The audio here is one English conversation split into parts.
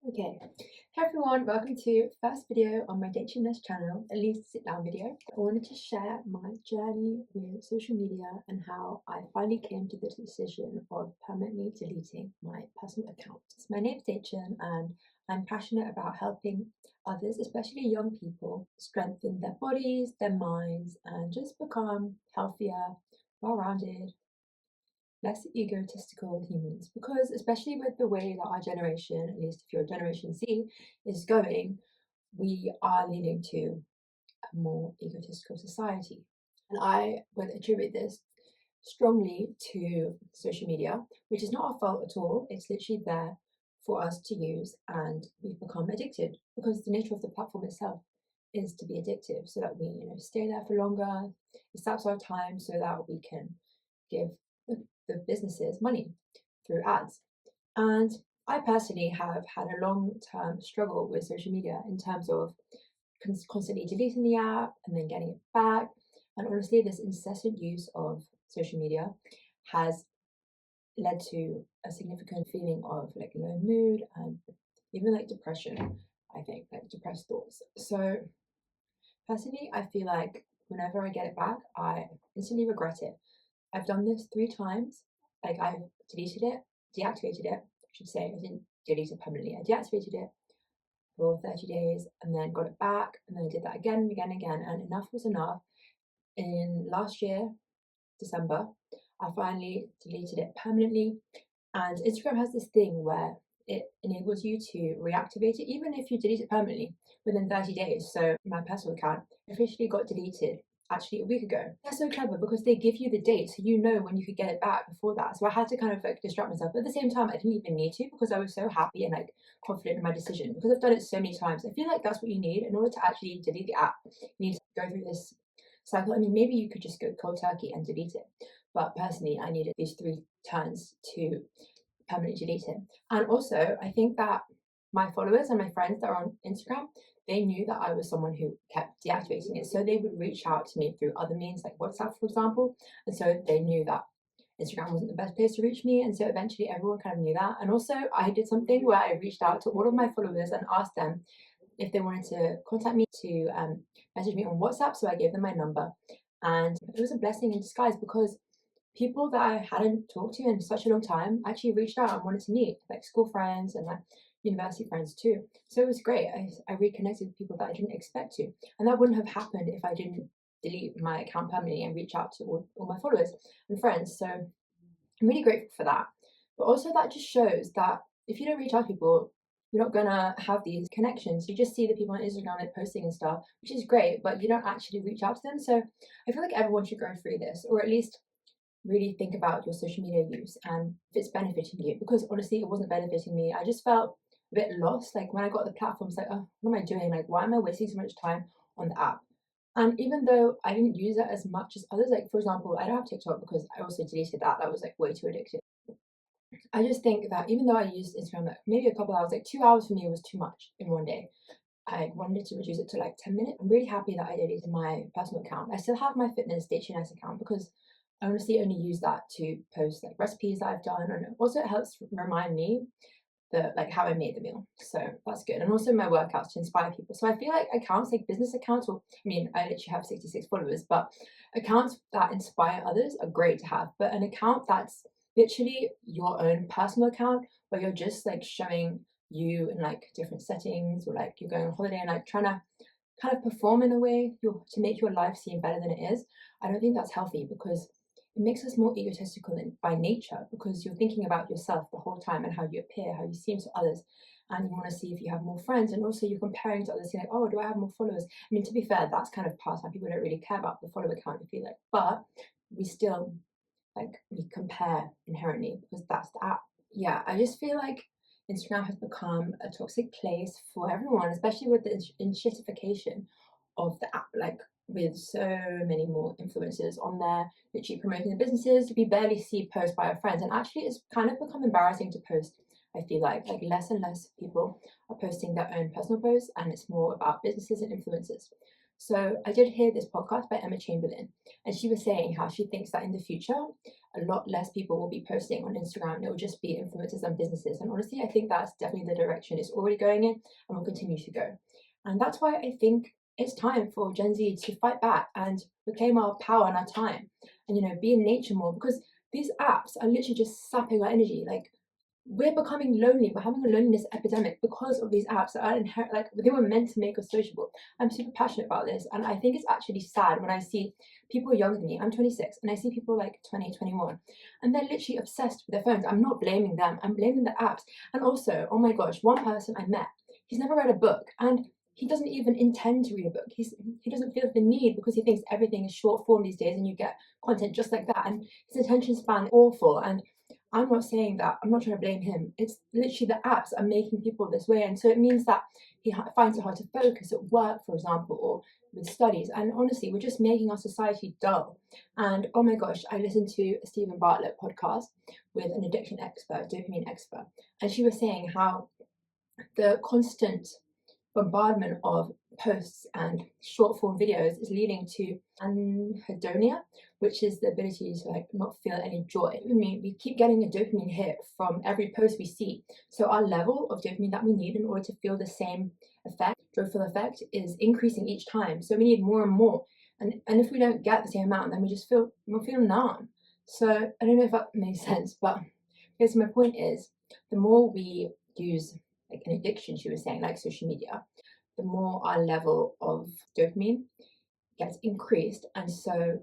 Okay, hey everyone, welcome to first video on my Dating Nest channel, at least sit down video. I wanted to share my journey with social media and how I finally came to the decision of permanently deleting my personal account. So my name's Daichin and I'm passionate about helping others, especially young people, strengthen their bodies, their minds, and just become healthier, well-rounded, less egotistical humans, because especially with the way that our generation, at least if you're Generation Z, is going, we are leading to a more egotistical society. And I would attribute this strongly to social media, which is not our fault at all. It's literally there for us to use, and we've become addicted because the nature of the platform itself is to be addictive, so that we stay there for longer. It saps our time so that we can give the businesses money through ads. And I personally have had a long-term struggle with social media in terms of constantly deleting the app and then getting it back. And honestly, this incessant use of social media has led to a significant feeling of like low mood and even like depression, I think, like depressed thoughts. So personally, I feel like whenever I get it back, I instantly regret it. I've done this 3 times. Like I've deleted it, deactivated it, I should say. I didn't delete it permanently. I deactivated it for 30 days and then got it back. And then I did that again and again and again. And enough was enough. In last year, December, I finally deleted it permanently. And Instagram has this thing where it enables you to reactivate it, even if you delete it permanently within 30 days. So my personal account officially got deleted actually a week ago. They're so clever because they give you the date so you know when you could get it back before that. So I had to kind of like distract myself. But at the same time, I didn't even need to because I was so happy and like confident in my decision because I've done it so many times. I feel like that's what you need in order to actually delete the app. You need to go through this cycle. I mean, maybe you could just go cold turkey and delete it. But personally, I needed these 3 turns to permanently delete it. And also, I think that my followers and my friends that are on Instagram, they knew that I was someone who kept deactivating it. So they would reach out to me through other means, like WhatsApp, for example. And so they knew that Instagram wasn't the best place to reach me. And so eventually everyone kind of knew that. And also, I did something where I reached out to all of my followers and asked them if they wanted to contact me to message me on WhatsApp. So I gave them my number. And it was a blessing in disguise because people that I hadn't talked to in such a long time actually reached out and wanted to meet, like school friends and like university friends too. So it was great. I reconnected with people that I didn't expect to. And that wouldn't have happened if I didn't delete my account permanently and reach out to all my followers and friends. So I'm really grateful for that. But also that just shows that if you don't reach out to people, you're not gonna have these connections. You just see the people on Instagram like posting and stuff, which is great, but you don't actually reach out to them. So I feel like everyone should go through this, or at least really think about your social media use and if it's benefiting you, because honestly it wasn't benefiting me. I just felt a bit lost, like when I got the platforms, like, oh, what am I doing, like why am I wasting so much time on the app? And even though I didn't use it as much as others, like for example, I don't have TikTok because I also deleted that was like way too addictive. I just think that even though I used Instagram like maybe a couple hours, like 2 hours for me was too much in one day. I wanted to reduce it to like 10 minutes. I'm really happy that I deleted my personal account. I still have my fitness Daichin account because I honestly only use that to post like recipes that I've done, and also it helps remind me like how I made the meal. So that's good. And also my workouts to inspire people. So I feel like accounts like business accounts, or I mean, I literally have 66 followers, but accounts that inspire others are great to have. But an account that's literally your own personal account where you're just like showing you in like different settings, or like you're going on holiday and like trying to kind of perform in a way to make your life seem better than it is, I don't think that's healthy because it makes us more egotistical by nature, because you're thinking about yourself the whole time and how you appear, how you seem to others, and you want to see if you have more friends, and also you're comparing to others, you're like, oh, do I have more followers? I mean, to be fair, that's kind of past time. People don't really care about the follower count, I feel like, but we still we compare inherently because that's the app. Yeah, I just feel like Instagram has become a toxic place for everyone, especially with the enshittification of the app, like with so many more influencers on there literally promoting the businesses. We barely see posts by our friends, and actually it's kind of become embarrassing to post. I feel like less and less people are posting their own personal posts, and it's more about businesses and influencers. So I did hear this podcast by Emma Chamberlain, and she was saying how she thinks that in the future, a lot less people will be posting on Instagram. It will just be influencers and businesses. And honestly, I think that's definitely the direction it's already going in and will continue to go. And that's why I think it's time for Gen Z to fight back and reclaim our power and our time and, be in nature more, because these apps are literally just sapping our energy. Like, we're becoming lonely. We're having a loneliness epidemic because of these apps that are inherent, like they were meant to make us sociable. I'm super passionate about this, and I think it's actually sad when I see people younger than me. I'm 26, and I see people like 20, 21, and they're literally obsessed with their phones. I'm not blaming them. I'm blaming the apps. And also, oh my gosh, one person I met, he's never read a book, and he doesn't even intend to read a book. He doesn't feel the need because he thinks everything is short form these days, and you get content just like that. And his attention span is awful. And I'm not saying that. I'm not trying to blame him. It's literally the apps are making people this way, and so it means that he finds it hard to focus at work, for example, or with studies. And honestly, we're just making our society dull. And oh my gosh, I listened to a Stephen Bartlett podcast with an addiction expert, dopamine expert, and she was saying how the constant bombardment of posts and short form videos is leading to anhedonia, which is the ability to like not feel any joy. I mean, we keep getting a dopamine hit from every post we see, so our level of dopamine that we need in order to feel the same effect, joyful effect, is increasing each time. So we need more and more, and if we don't get the same amount, then we'll feel numb. So I don't know if that makes sense, but because my point is, the more we use like an addiction, she was saying, like social media, the more our level of dopamine gets increased, and so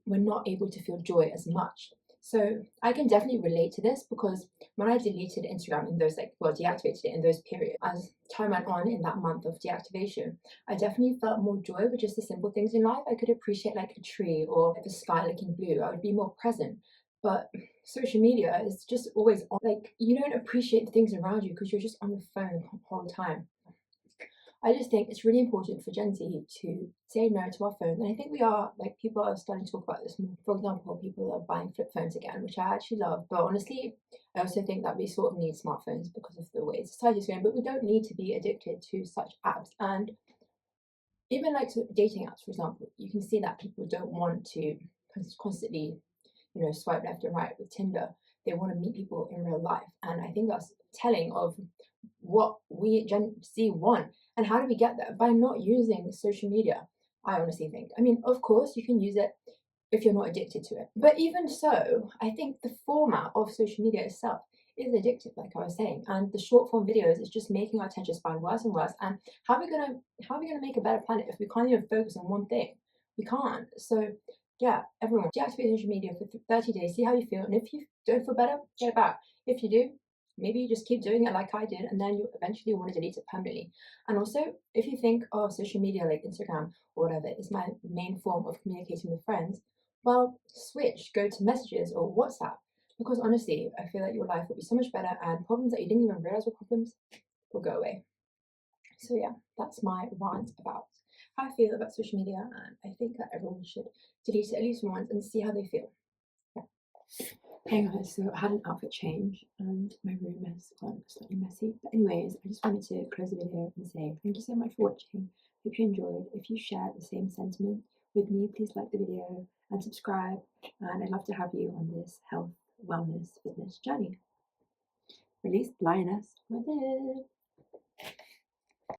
we're not able to feel joy as much. So I can definitely relate to this, because when I deleted Instagram in those deactivated it in those periods, as time went on in that month of deactivation, I definitely felt more joy with just the simple things in life. I could appreciate like a tree or the sky looking blue. I would be more present. But social media is just always on. Like, you don't appreciate the things around you because you're just on the phone the whole time. I just think it's really important for Gen Z to say no to our phones. And I think we are, like, people are starting to talk about this more. For example, people are buying flip phones again, which I actually love. But honestly, I also think that we sort of need smartphones because of the way society is going. But we don't need to be addicted to such apps. And even like dating apps, for example, you can see that people don't want to constantly swipe left and right with Tinder. They want to meet people in real life. And I think that's telling of what we Gen Z want. And how do we get there? By not using social media, I honestly think. I mean, of course, you can use it if you're not addicted to it. But even so, I think the format of social media itself is addictive, like I was saying. And the short form videos is just making our attention span worse and worse. And how are we gonna make a better planet if we can't even focus on one thing? We can't. So yeah, everyone, deactivate social media for 30 days, see how you feel. And if you don't feel better, get it back. If you do, maybe you just keep doing it like I did, and then you eventually want to delete it permanently. And also, if you think, oh, social media like Instagram or whatever is my main form of communicating with friends, well, switch, go to messages or WhatsApp. Because honestly, I feel like your life will be so much better, and problems that you didn't even realize were problems will go away. So yeah, that's my rant about how I feel about social media, and I think that everyone should delete it at least once and see how they feel. Yeah. Hey guys, so I had an outfit change and my room has gotten slightly messy. But anyways, I just wanted to close the video and say thank you so much for watching. Hope you enjoyed. If you share the same sentiment with me, please like the video and subscribe. And I'd love to have you on this health, wellness, fitness journey. Release the lioness with it.